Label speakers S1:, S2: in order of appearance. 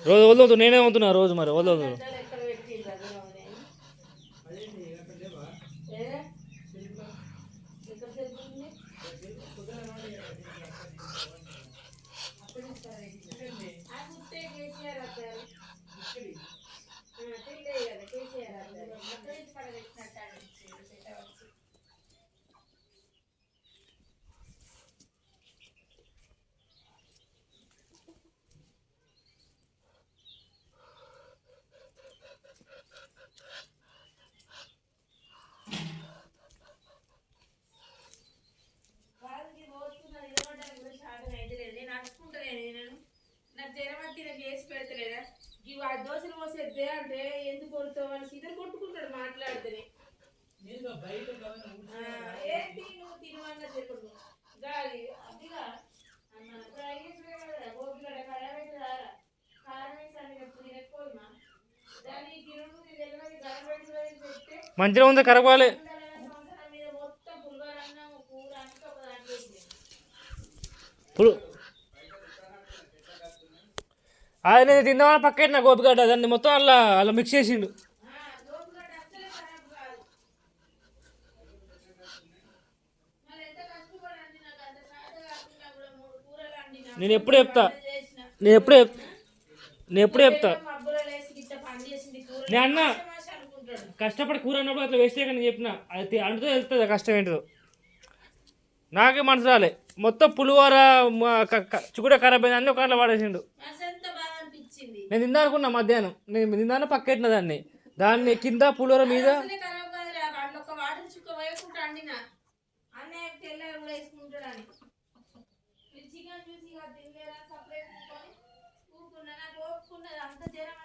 S1: రోజు వదలదు, నేనే అవుతున్నా రోజు, మరి వదలదు.
S2: నాకు జరమత్తి నాకు వేసి పెడతలేదా ఇవి ఆ దోశలు పోసేద్దే అంటే ఎందుకు కొడుతావు అని సీదరు కొట్టుకుంటాడు మాట్లాడితేనే ఏంటి నువ్వు తినమన్నా చెప్పడు గాలి అదిగా గోపిగడ కడబెట్టి కారం వేసి అని ఎప్పుడు తినకపోయినా దాన్ని తినడు తెలియదు గడబెట్టి చెప్తే
S1: మంచిగా ఉంది, కరపాలి.
S2: సంవత్సరం మీద మొత్తం పులిగోరన్నం కూర అంతా ఒక దాంట్లో
S1: ఆయన తిందామని పక్కన గోపిగడ్డ దాన్ని మొత్తం అలా అలా మిక్స్ చేసిండు. నేను ఎప్పుడు చెప్తా నేను ఎప్పుడు చెప్తా నేను అన్న కష్టపడి కూర అన్నప్పుడు అట్లా వేస్ట్ చేయక నేను చెప్పిన అది అంటుతో వెళ్తుంది కష్టం ఏంటిదో. నాకే మనసు రాలే, మొత్తం పులిహోర చుకుడ ఖరాబ్ అయింది, అన్నీ ఒకట్లో వాడేసిండు. నేను తిందా అనుకున్నా మధ్యాహ్నం, నేను తిందాను పక్కెట్టిన దాన్ని కింద పులిహోర మీద
S2: చికెన్ చూసి తినలేరా సపరేట్ కూకున్నా నాకు ఓపుకున్నది అంత జ్వరం